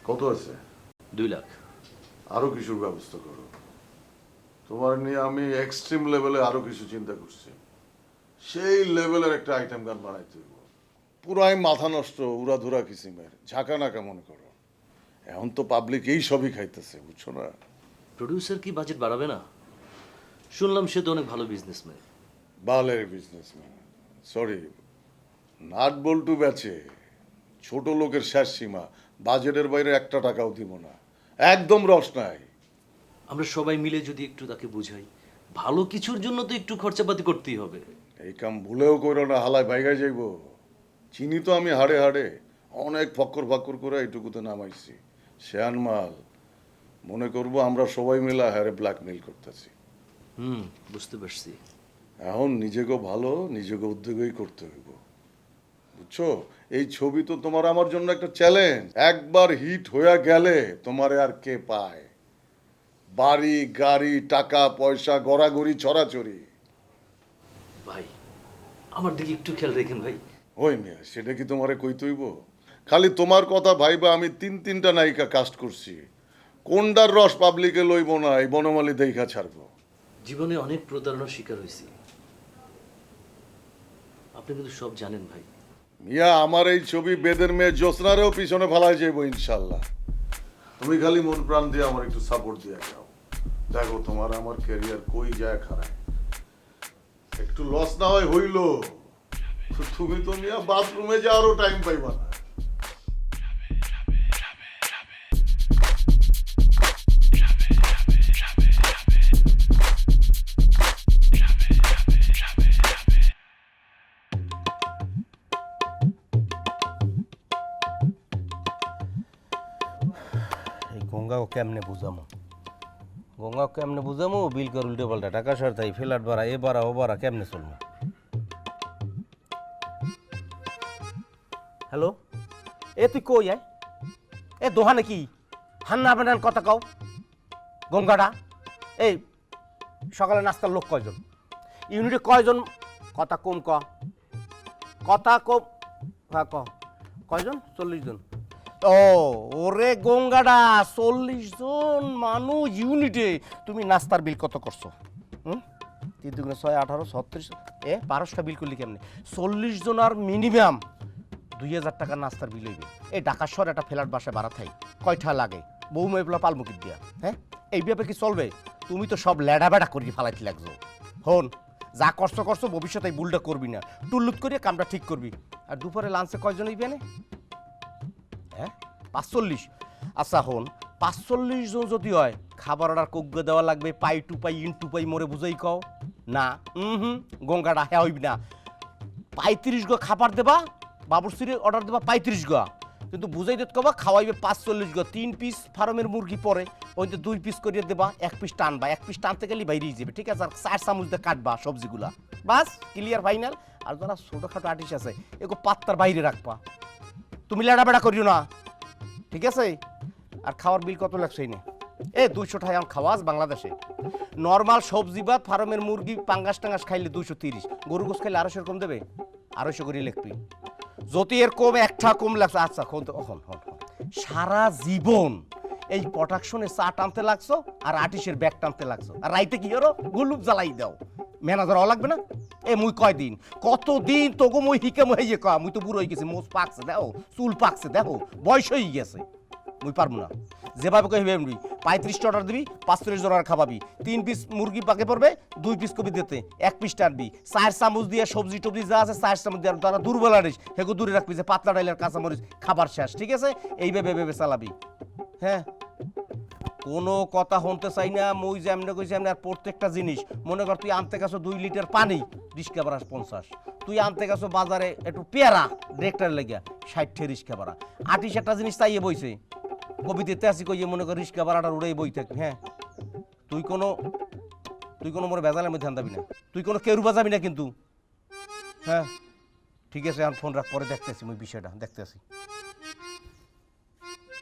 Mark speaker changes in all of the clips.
Speaker 1: কত আছে?
Speaker 2: 2 লাখ।
Speaker 1: আরো কিছুর ব্যবস্থা করো। তোমার নিয়ে আমি এক্সট্রিম লেভেলে আরো কিছু চিন্তা করছি। সেই লেভেলের একটা আইটেম গান বানাইতে হইব। পুরাই মাথা নষ্ট, উড়াধুরা কিসিমের, ঝাঁকানাকা মনে করো। এখন তো পাবলিক এই সবই খাইতেছে, বুঝছো না?
Speaker 2: প্রোডিউসার কি বাজেট বাড়াবে না? শুনলাম সে তো অনেক ভালো বিজনেসম্যান।
Speaker 1: বালের বিজনেসম্যান, সরি, নাট বল্টু বেচে, ছোট লোকের শেষ সীমা, বাজেটের বাইরে 1 টাকাও দিব না, একদম রস নাই।
Speaker 2: আমরা সবাই মিলে যদি একটু তাকে বুঝাই, ভালো কিছুর জন্য তো একটু খরচাপাতি করতেই হবে।
Speaker 1: এই কাম ভুলেও করো না, হালায় বাইগায় যাইব। চিনি তো আমি হাড়ে হাড়ে, অনেক ফক্কর ফাক্কর করে এইটুকুতে নামাইছি। শেয়ান মাল, মনে করবো আমরা সবাই মিলে হারে ব্ল্যাকমেইল করতেছি।
Speaker 2: বুঝতে পারছি।
Speaker 1: এখন নিজেকে ভালো, নিজেকে উদ্যোগই করতে হইব, বুঝছো? এই ছবি তো তোমার আমার জন্য একটা চ্যালেঞ্জ। একবার হিট হয়ে গেলে তোমারে আর কে পায়? বাড়ি গাড়ি টাকা পয়সা গড়াগড়ি ছড়াছড়ি।
Speaker 2: ভাই, আমার দিকে একটু খেয়াল রেখেন ভাই।
Speaker 1: ওই মেয়ে, সেটা কি তোমারে কইতে হইব? খালি তোমার কথা ভাইবা আমি 3-3টা নায়িকা কাস্ট করছি। কোনটার রস পাবলিকে লইব না, এই বনমালী দেখা ছাড়বো।
Speaker 2: জীবনে অনেক প্রতারণার শিকার হয়েছি, আপনি কিন্তু সব জানেন ভাই।
Speaker 1: মিয়া, আমার এই ছবি বেদের মেয়ে জ্যোৎস্নারেও পিছনে ফেলায় যাইব ইনশাল্লাহ। তুমি খালি মন প্রাণ দিয়ে আমার একটু সাপোর্ট দিয়ে যাও। দেখো তোমার আমার ক্যারিয়ার কই যায় খারাপ। একটু লস না হয় হইল, তুমি তো মিয়া বাথরুমে যাওয়ারও টাইম পাইবা না।
Speaker 3: এই গঙ্গাও কেমনে বুঝামো, গঙ্গাও কেমনে বুঝামো? বিল কর উল্টে পাল্টা টাকা সরতাই, ফ্ল্যাট ভাড়া এ ভাড়া ও ভাড়া কেমনে চলবে? হ্যালো, এ তুই কই আয়? এ দোহানে কি হান্না বেনান কথা কও? গঙ্গাটা এই সকালে নাস্তার লোক কয়জন? ইউনিটে কয়জন? কথা কম ক, কথা কম। হ্যাঁ ক, কয়জন? 40 জন। ও ওরে গঙ্গাডা, 40 জন মানুষ ইউনিটে। তুমি নাস্তার বিল কত করছো? 3 দুগুণে 6 18 36। 12টা বিল করলি কেমনে? 40 জন আর মিনিমাম 2000 টাকা নাস্তার বিল হইবে। এই ঢাকা শহরে একটা ফ্ল্যাট বাসায় ভাড়া থাই কয়টা লাগে? বউ মেয়েগুলো পালমুকির দিয়া, হ্যাঁ? এইভাবে কি চলবে? তুমি তো সব লেডা বেড়া করি ফালাইতে লাগছো। হন, যা কষ্ট করছো ভবিষ্যতে এই ভুলটা করবি না, টুল্লুত করিয়ে কামটা ঠিক করবি। আর দুপুরে লাঞ্চে কয়জন হইবে না? হ্যাঁ, 45। আচ্ছা হন, 45 জন যদি হয়, খাবার অর্ডার কোগ্য দেওয়া লাগবে, পাই টু পাই ইন টু পাই মোরে বুঝাই কও না? গঙ্গাটা হ্যাঁ হইবি না। 35 গো খাবার দেবা, বাবুর্চির অর্ডার দেবা 35 গা, কিন্তু বুঝাই দিতে কবা খাওয়াইবে 45 গা। 3 পিস ফার্মের মুরগি পরে ওই 2 পিস করিয়ে দেবা, 1 পিস টানবা, 1 পিস টানতে গেলে বাইরেই যাবে, ঠিক আছে? আর 4 চামচ দিয়ে কাটবা সবজিগুলা, বাস ক্লিয়ার ফাইনাল। আর যারা ছোটোখাটো আর্টিস্ট আছে এগো পাত্তার বাইরে রাখবা, তুমি লেড়া বেড়া করিও না, ঠিক আছে? আর খাওয়ার বিল কত লাগছে না? 200 টাকা এখন খাওয়াস বাংলাদেশে। নর্মাল সবজি ভাত ফার্মের মুরগি পাঙ্গাস টাঙ্গাস খাইলে 230, গরু গোস খাইলে 250 এরকম দেবে, 250 করে লিখবি। যদি এর কম একটা কম লাগছে, আচ্ছা সারা জীবন এই প্রোডাকশনে চা টানতে লাগছো আর আর্টিস্টের ব্যাগ টানতে লাগছো, আর রাইতে কি করো? গুলুপ জ্বালাই দাও। ম্যানেজার হওয়া লাগবে না? মুই কয়দিন কতদিন তোগো মুই হিকে মুই ইয়ে কয়া, মুই তো বুড়ো হয়ে গেছি, মোজ পাকছে দেখো, চুল পাকছে দেখো, বয়স হয়ে গেছে, মুই পারবো না। যেভাবে কই হইবে 35টা অর্ডার দিবি, 45 জন আর খাবাবি, 3 পিস মুরগি পাকে পড়বে, 2 পিস কবি দিতে, 1 পিস টানবি, 4 চামচ দিয়ে সবজি টবজি যা আছে 4 চামচ দিয়ে, তারা দুর্বল আনিস হেগো দূরে রাখবি, যে পাতলা ডাইলের কাঁচামরিচ খাবার শেষ, ঠিক আছে? এইভাবে ভেবে চালাবি। হ্যাঁ, কোনো কথা শুনতে চাই না, মই যেমনে কইছি এমনি। আর প্রত্যেকটা জিনিস মনে কর, তুই আনতে গেছো 2 লিটার পানি, রিক্সা ভাড়া 50। তুই আনতে গেছো বাজারে একটু পেয়ারা ডিরেক্টর লেগিয়া, 60 রিক্সা ভাড়া। আর্টিস্ট একটা জিনিস চাইয়ে বইছে, কবিতে আসি কইয়ে মনে কর রিক্সা ভাড়াটা উড়াই বই থাকবি। হ্যাঁ, তুই কোনো মোর বেজালের মধ্যে আনতাবি না, তুই কোনো কেরু বাজাবি না কিন্তু। হ্যাঁ ঠিক আছে, আমি ফোন রাখ, পরে দেখতেছি মুই বিষয়টা, দেখতেছি।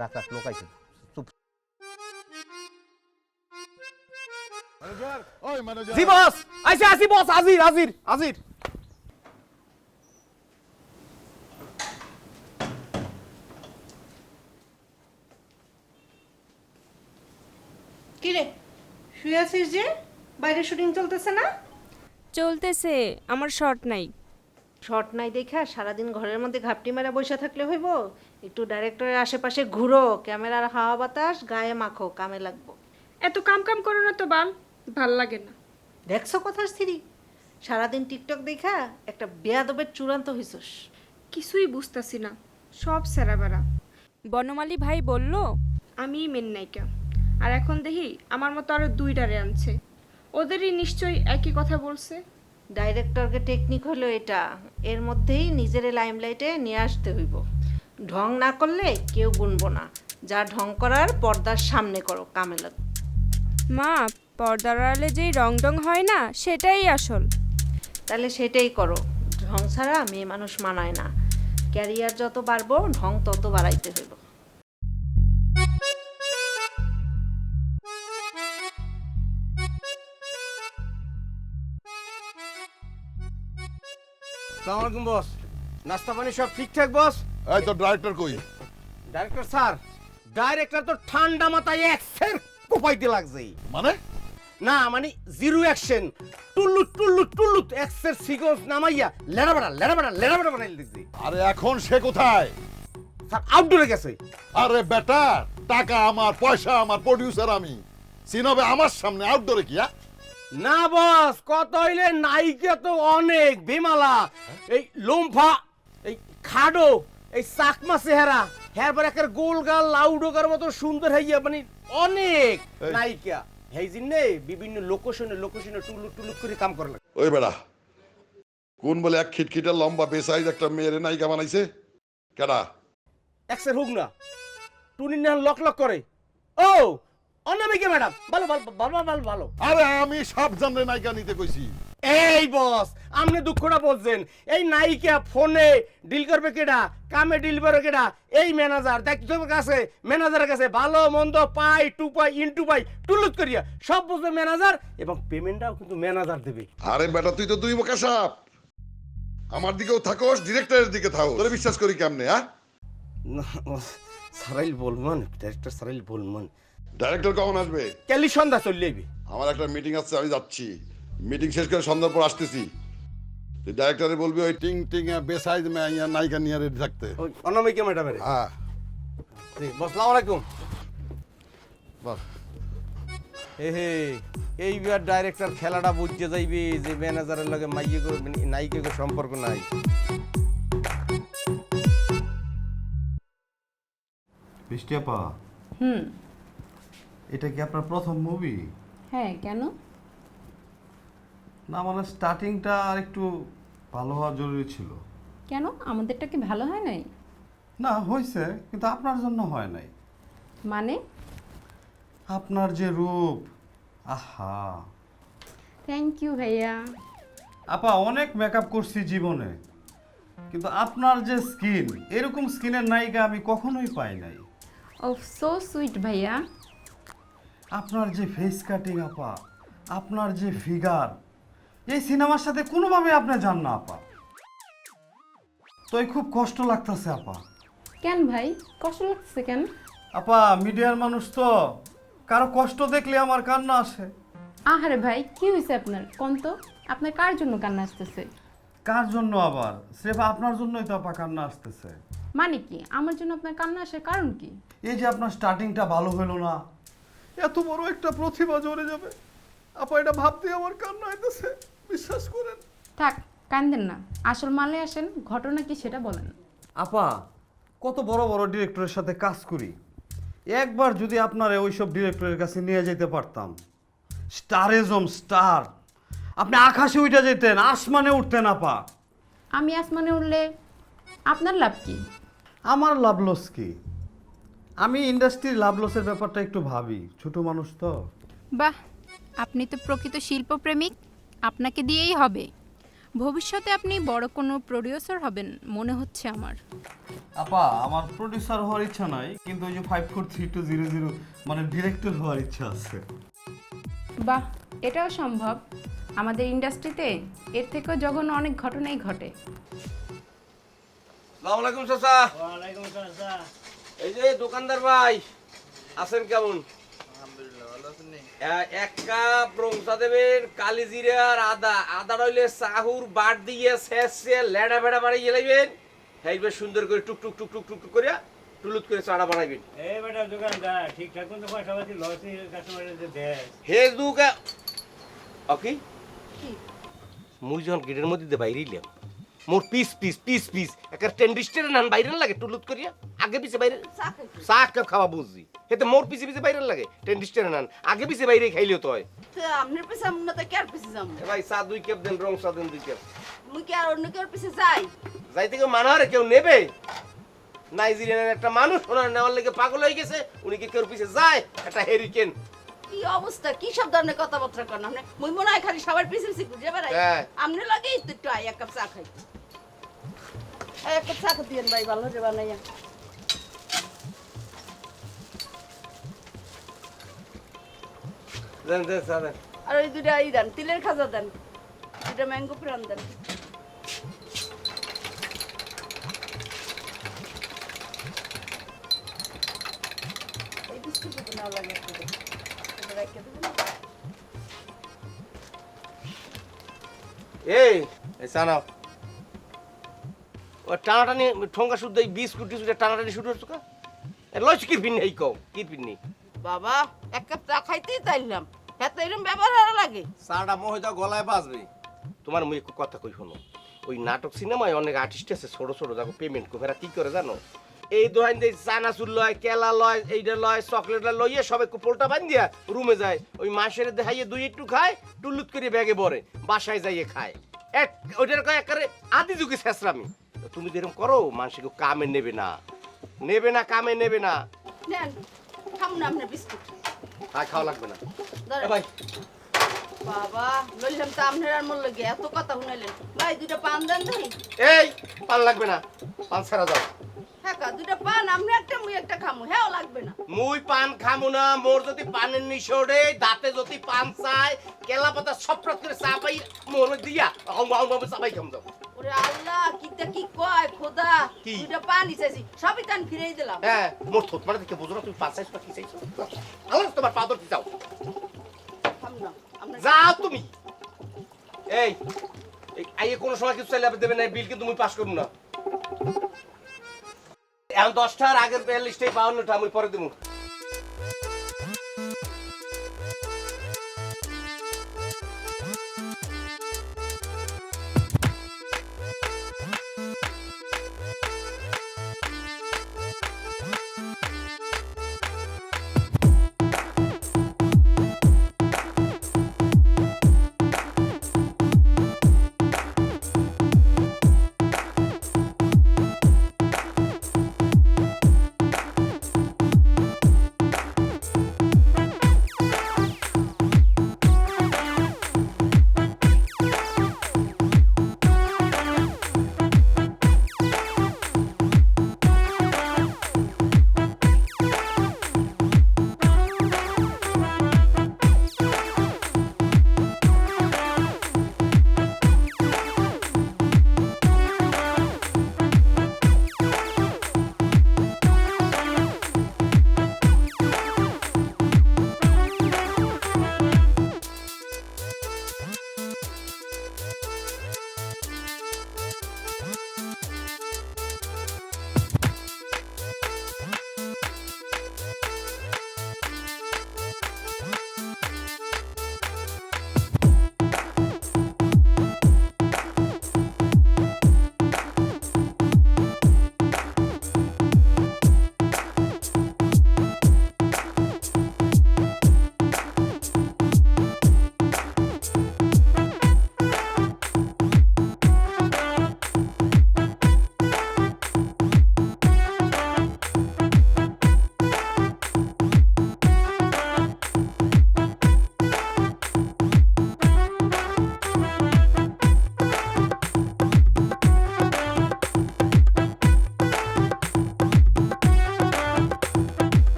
Speaker 3: রাখ রাখ, লোক আইছে, চুপ। জি বস, আইছে আসি বস, হাজির হাজির হাজির।
Speaker 4: শুয়ে আছিস যে? বাইরে শুটিং চলতেছে না?
Speaker 5: চলতেছে, আমার শর্ট নাই।
Speaker 4: শর্ট নাই দেখা সারাদিন ঘরের মধ্যে ঘাপটি মেরা বসে থাকলে হইব? একটু ডাইরেক্টরের আশেপাশে ঘুরো, ক্যামেরার হাওয়া বাতাস গায়ে মাখো, কামে লাগবো।
Speaker 5: এত কাম কাম করো না তো বাল, ভাল লাগে না।
Speaker 4: দেখছো কথার স্ত্রী, সারাদিন টিকটক দেখা একটা বেয়াদবের চূড়ান্ত হইছস।
Speaker 5: কিছুই বুঝতাছি না, সব সেরা বেড়া। বনমালী ভাই বলল আমি মেন নায়িকা, আর এখন দেখি আমার মতো আরো দুইটারে আনছে। ওদেরই নিশ্চয়ই একই কথা বলছে।
Speaker 4: ডাইরেক্টরকে টেকনিক হলো এটা, এর মধ্যেই নিজের লাইমলাইটে নিয়ে আসতে হইব। ঢং না করলে কেউ গুনবো না। যা ঢং করার পর্দার সামনে করো, কামে লাগবে।
Speaker 5: মা, পর্দার আড়ালে যেই রং ডং হয় না, সেটাই আসল।
Speaker 4: তাহলে সেটাই করো। ঢং ছাড়া মেয়ে মানুষ মানায় না। ক্যারিয়ার যত বাড়বো ঢং তত বাড়াইতে হইব।
Speaker 3: আসসালামু আলাইকুম বস। নাস্তা পানি সব ঠিকঠাক বস?
Speaker 1: এই তো ডাইরেক্টর কই?
Speaker 3: ডাইরেক্টর স্যার, ডাইরেক্টর তো ঠান্ডা মাথায় এক্সের কোপাইতে লাগছে।
Speaker 1: মানে
Speaker 3: না মানে জিরো অ্যাকশন, টুল্লুত টুল্লুত টুল্লুত এক্সের সিকোয়েন্স নামাইয়া লেড়াবেড়া বানাই দিছি।
Speaker 1: আরে এখন সে কোথায়?
Speaker 3: স্যার আউটডোরে গেছে।
Speaker 1: আরে বেটা, টাকা আমার, পয়সা আমার, প্রডিউসার আমি, সিনবে আমার সামনে, আউটডোরে কি?
Speaker 3: না বস, কত হইলে নায়িকা তো অনেক বেমালা, এই লোমফা, এই খাডো, এই চাকমা চেহারা, হ্যাঁ একের গোল গাল লাউডোকার মতো সুন্দর হইয়া মানে অনেক নায়িকা। এই জিন্নে বিভিন্ন লোকেশনে টুলুট টুলুট করে কাম করে লাগে।
Speaker 6: ওই বেড়া, কোন বলে এক খিটখিটা লম্বা বেসাইজ একটা মেয়ের নায়িকা বানাইছে? কেডা?
Speaker 3: এক্সের হোক না, টুনি না লক লক করে। ও অনামিকা ম্যাডাম, ভালো ভালো ভালো ভালো ভালো।
Speaker 1: আরে আমি সব জানলে নায়িকা নিতে কইছি।
Speaker 3: এই বস, আপনি দুঃখটা বলছেন। এই নায়িকা ফোনে ডিল করবে কেডা, কামে ডিল করবে কেডা? এই ম্যানেজার দেখতে কাছে, ম্যানেজারের কাছে ভালো মন্দ পাই টু পাই ইনটু পাই টুলুত করিয়া সব বুঝবে ম্যানেজার, এবং পেমেন্টটাও কিন্তু ম্যানেজার দেবে।
Speaker 6: আরে বেটা, তুই তো দুই মুখা সাপ। আমার দিকেও থাকোস, ডিরেক্টরের দিকে থাকো, তোরে বিশ্বাস করি কেমনে? হ্যাঁ,
Speaker 3: সারাইল বলমান, ডাইরেক্টর সারাইল বলমান।
Speaker 6: ডাইরেক্টর কখন আসবে?
Speaker 3: কালি সন্ধ্যা চলে যাবে।
Speaker 6: আমার একটা মিটিং আছে, আমি যাচ্ছি। মিটিং শেষ করে সন্ধ্যার পর আসতেছি। তুই ডাইরেক্টরে বলবি ওই
Speaker 1: টিং টিং বেসাইজ মে ইয়া নায়িকা নিয়ে রেডি থাকতে।
Speaker 3: ওই অনামিকা ম্যাডামের।
Speaker 1: হ্যাঁ
Speaker 3: বস আসসালামু আলাইকুম।
Speaker 1: বাহ,
Speaker 3: হে এইবার ডাইরেক্টর খেলাটা বুঝতে যাইবে যে ম্যানেজারের লগে মাইয়ে নায়িকা সম্পর্ক নাই।
Speaker 7: বৃষ্টি আপা, এটা কি আপনার প্রথম মুভি?
Speaker 8: হ্যাঁ, কেন?
Speaker 7: না মানে স্টার্টিংটা আর একটু ভালো হওয়া জরুরি ছিল।
Speaker 8: কেন আমাদেরটা কি ভালো হয় নাই?
Speaker 7: না হয়েছে, কিন্তু আপনার জন্য হয় নাই।
Speaker 8: মানে?
Speaker 7: আপনার যে রূপ, আহা।
Speaker 8: থ্যাংক ইউ ভাইয়া।
Speaker 7: আপা অনেক মেকআপ করছি জীবনে, কিন্তু আপনার যে স্কিন, এরকম স্কিনের নায়িকা আমি কখনোই পাই নাই।
Speaker 8: ওহ, সো সুইট ভাইয়া।
Speaker 7: আপনার যে ফেস কাটিং আপা, আপনার যে ফিগার, এই সিনেমার সাথে কোনোভাবে আপনি যান না আপা। তো খুব কষ্ট লাগতেছে আপা।
Speaker 8: কেন ভাই, কষ্ট লাগছে কেন?
Speaker 7: আপা মিডিয়ার মানুষ তো, কারো কষ্ট দেখলে আমার কান্না আসে।
Speaker 8: আহারে ভাই, কি হয়েছে আপনার? কোন তো, আপনার কার জন্য কান্না আসতেছে?
Speaker 7: কার জন্য আবার? স্রেফ আপনার জন্যই তো আপা কান্না আসতেছে।
Speaker 8: মানে কি, আমার জন্য আপনার কান্না আসার কারণ কি?
Speaker 7: এই যে আপনার স্টার্টিংটা ভালো হলো না, এত বড় একটা প্রতিভা ঝরে যাবে আপা, এটা ভাবতে আমার কান্না হইতেছে, বিশ্বাস করেন।
Speaker 8: থাক, কান্দেন না, আসল মালে আসেন, ঘটনা কি সেটা বলেন।
Speaker 7: আপা কত বড় বড় ডিরেক্টরের সাথে কাজ করি, একবার যদি আপনারা ওইসব ডিরেক্টরের কাছে নিয়ে যেতে পারতাম, স্টারিজম স্টার, আপনি আকাশে উঠে যেতেন, আসমানে উঠতেন আপা।
Speaker 8: আমি আসমানে উঠলে আপনার লাভ কি?
Speaker 7: আমার লাভ লস কি? আমি ইন্ডাস্ট্রির লাভ লসের ব্যাপারটা একটু ভাবি, ছোট মানুষ তো।
Speaker 9: বাহ, আপনি তো প্রকৃত শিল্পপ্রেমিক। আপনাকে দিয়েই হবে। ভবিষ্যতে আপনি বড় কোনো প্রডিউসার হবেন মনে হচ্ছে আমার।
Speaker 7: আপা আমার প্রডিউসার হওয়ার ইচ্ছা নাই, কিন্তু ওই যে 543200 মানে ডিরেক্টর হওয়ার ইচ্ছা আছে।
Speaker 8: বাহ, এটাও সম্ভব। আমাদের ইন্ডাস্ট্রিতে এর থেকেও জঘন্য অনেক ঘটনাই ঘটে।
Speaker 3: আসসালামু আলাইকুম চাচা। ওয়ালাইকুম আসসালাম। এই যে দোকানদার ভাই, আছেন কেমন? আলহামদুলিল্লাহ এক কাপ রংচা দেবেন, কালি জিরা আর আদা। আদা রইলে সাহুর বাট দিয়ে শেষে লেড়া বেড়া বাড়িয়ে লাইবেন। এইবার সুন্দর করে টুক টুক টুক টুক টুক টুক করে টুলুত করে চাড়া বানাইবেন।
Speaker 10: এই বেটা দোকানদার ঠিকঠাক মতো পয়সা পাতি লসি কাস্টমারের দে।
Speaker 3: হে দুকা ওকে মুই যখন গেটের মধ্যে দিয়ে বাইরে ইলাম, মোর পিস পিস পিস পিস একটা টেন্ডিস্টের নান বাইরে লাগে টুলুত করিয়া আগে পিছে বাইরে চা কাপ খাওয়া বুঝছি। হেতে মোর পিছে পিছে বাইরে লাগে টেন্ডিস্টের নান আগে পিছে বাইরে খাইলেও তো হয়।
Speaker 11: আপনার পিছে আমরা তো কার পিছে যাবো?
Speaker 3: এ ভাই চা 2 কাপ দেন, রং চা দেন 2 কাপ।
Speaker 11: মুই কি আর অন্য কার পিছে যাই?
Speaker 3: যাইতে কেউ মানা রে, কেউ নেবে? নাইজেরিয়ানের একটা মানুষ ওনার নেওয়ার লেগে পাগল হয়ে গেছে, উনি কি কেউ পিছে যায়? একটা হেরিকেন।
Speaker 11: কি অবস্থা, কি সব ধরনের কথাবার্তা করেন আপনি? মুই মনে হয় খালি সবার পিছে পিছে ঘুরে বেড়াই।
Speaker 3: হ্যাঁ।
Speaker 11: আপনি লাগে একটু আই এক কাপ চা খাই। এক কাপ চা দিয়েন ভাই, ভালো করে বানাইয়া।
Speaker 3: দেন দেন চা দেন।
Speaker 11: আর ওই দুটা ই দেন, তিলের খাজা দেন, দুটা ম্যাঙ্গো প্রাণ দেন। এই বিস্কুট নাও লাগে একটু দেন। এটা রেখে দেবেন।
Speaker 3: এই এই চা নাও। ও টানাটানি ঠোঙ্গা শুদ্ধ এই বিস্কুট টিস্কুট টানাটানি শুরু হচ্ছে কা? লইছ কি পিন এই কও কি পিননি?
Speaker 11: বাবা এক কাপ চা খাইতেই চাইলাম, এত এরকম ব্যবহার লাগে?
Speaker 3: চাটা মহিদা গলায় বাজবে। তোমার মুই একটু কথা কই শোনো, ওই নাটক সিনেমায় অনেক আর্টিস্ট আছে ছোট ছোট, যাকে পেমেন্ট করে এরা কি করে জানো? এই দোকান দিয়ে চানাচুর লয়, কেলা লয়, এইটা লয়, চকলেট লইয়ে সবাই পোলটা বান দিয়া রুমে যায়, ওই মাসের দেখাইয়ে 2 একটু খায়, টুলুত করে ব্যাগে ভরে বাসায় যাইয়ে খায়। এক ওইটার কয় একেবারে আদি যুগে শেষরামি। তুমি যেরকম করো মানুষকে কামে নেবে না, নেবে না, কামে নেবে না।
Speaker 11: নেন খামুন আপনার বিস্কুট।
Speaker 3: খাওয়া লাগবে না
Speaker 11: ধরেন।
Speaker 3: ভাই।
Speaker 11: বাবা লইলাম তো আপনার আর মোর লগে এত কথা শুনাইলেন। ভাই দুটো পান দেন দেই।
Speaker 3: এই পান লাগবে না, পান ছাড়া যাও।
Speaker 11: হ্যাঁ দুটো পান, আপনি একটা মুই একটা খামু, হ্যাঁ লাগবে না।
Speaker 3: মুই পান খামু না, মোর যদি পানের নিশোড়ে দাঁতে যদি পান চাই, কেলা পাতা সপ্রাত করে চাপাই মোর দিয়া চাপাই খাম যাও।
Speaker 11: ওরে আল্লাহ কিটা কি কয় খোদা,
Speaker 3: কি?
Speaker 11: দুটো পানি চাইছি সবই কান ফিরেই দিলাম।
Speaker 3: হ্যাঁ মোর থোত মারা দেখে বুঝো না তুমি পান চাইছো কি চাইছো? আল্লাহ তোমার পাদর কি চাও?
Speaker 11: খাম না আমরা।
Speaker 3: যাও তুমি। এই আইয়ে কোনো সময় কিছু চাইলে দেবে না, বিল কিন্তু মুই পাস করব না। এখন 10টার আগের লিস্টেই 52টা আমি পরে দেবো।